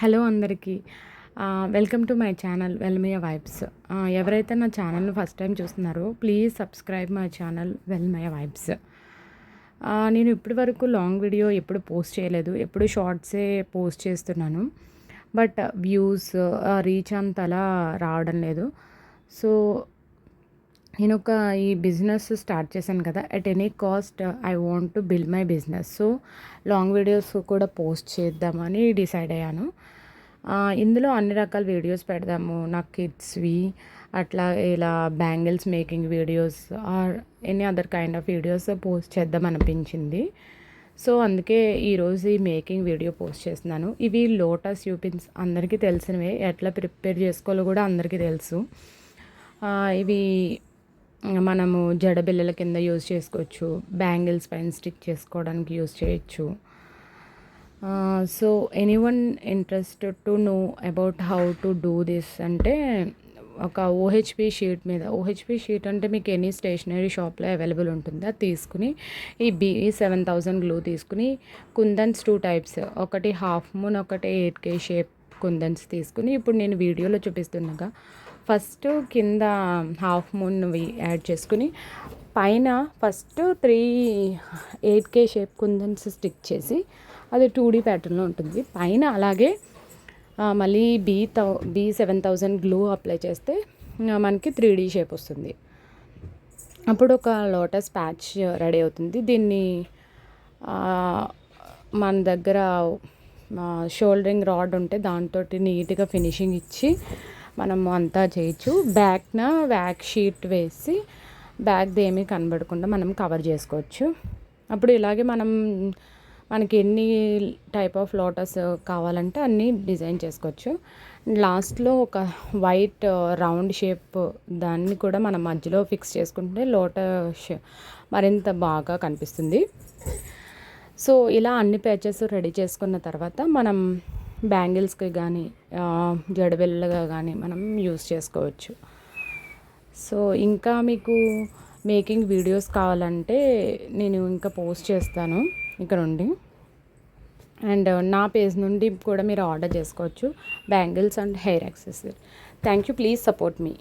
Hello అందరికీ. Welcome to my channel Velmaya vibes. ఎవరైతే నా ఛానల్‌ని ఫస్ట్ టైం చూస్తున్నారో please subscribe my channel Velmaya vibes. నేను ఇప్పటి వరకు లాంగ్ వీడియో ఎప్పుడు పోస్ట్ చేయలేదు. ఎప్పుడు షార్ట్సే పోస్ట్ చేస్తున్నాను. బట్ వ్యూస్, రీచ్ అంతలా రావడం లేదు. సో నేను ఈ బిజినెస్ స్టార్ట్ చేశాను కదా, at any cost I want to build my business. So long videos కూడా పోస్ట్ చేద్దామని డిసైడ్ అయ్యాను. ఇందులో అన్ని రకాల వీడియోస్ పెడదాము, నా కిడ్స్వి, అట్లా ఇలా bangles making videos or any other kind of videos post చేద్దాం అనిపించింది. సో అందుకే ఈరోజు ఈ మేకింగ్ వీడియో పోస్ట్ చేస్తున్నాను. ఇవి లోటస్ యూపిన్స్ అందరికీ తెలిసినవే, ఎట్లా ప్రిపేర్ చేసుకోవాలో కూడా అందరికీ తెలుసు. ఇవి మనము జడబిళ్ళల కింద యూజ్ చేసుకోవచ్చు, బ్యాంగిల్స్ పైన స్టిక్ చేసుకోవడానికి యూజ్ చేయొచ్చు. So anyone interested to know about how to do this అంటే ఒక ఓహెచ్పి షీట్ మీద, ఓహెచ్పి షీట్ అంటే మీకు ఎనీ స్టేషనరీ షాప్లో అవైలబుల్ ఉంటుంది. అది తీసుకుని ఈ 7000 గ్లూ తీసుకుని కుందన్స్ 2 టైప్స్, ఒకటి హాఫ్ మూన్, ఒకటి 8K షేప్ కుందన్స్ తీసుకుని ఇప్పుడు నేను వీడియోలో చూపిస్తున్నాగా ఫస్ట్ కింద హాఫ్ మూన్వి యాడ్ చేసుకుని పైన ఫస్ట్ 3 8K షేప్ కుందన్స్ స్టిక్ చేసి అది 2D ప్యాటర్న్లో ఉంటుంది. పైన అలాగే మళ్ళీ B7000 గ్లూ అప్లై చేస్తే మనకి 3D షేప్ వస్తుంది. అప్పుడు ఒక లోటస్ ప్యాచ్ రెడీ అవుతుంది. దీన్ని మన దగ్గర షోల్డరింగ్ రాడ్ ఉంటే దాంతో నీట్గా ఫినిషింగ్ ఇచ్చి మనం అంతా చేయొచ్చు. బ్యాక్న వ్యాక్ షీట్ వేసి బ్యాక్ది ఏమీ కనబడకుండా మనం కవర్ చేసుకోవచ్చు. అప్పుడు ఇలాగే మనకి ఎన్ని టైప్ ఆఫ్ లోటస్ కావాలంటే అన్నీ డిజైన్ చేసుకోవచ్చు. లాస్ట్లో ఒక వైట్ రౌండ్ షేప్ దాన్ని కూడా మనం మధ్యలో ఫిక్స్ చేసుకుంటే లోటస్ మరింత బాగా కనిపిస్తుంది. సో ఇలా అన్ని ప్యాచెస్ రెడీ చేసుకున్న తర్వాత మనం బ్యాంగిల్స్కి కానీ జడబిళ్ళగా కానీ మనం యూస్ చేసుకోవచ్చు. సో ఇంకా మీకు మేకింగ్ వీడియోస్ కావాలంటే నేను ఇంకా పోస్ట్ చేస్తాను ఇక్కడ నుండి, అండ్ నా పేజ్ నుండి కూడా మీరు ఆర్డర్ చేసుకోవచ్చు bangles and hair accessory. Thank you, please support me.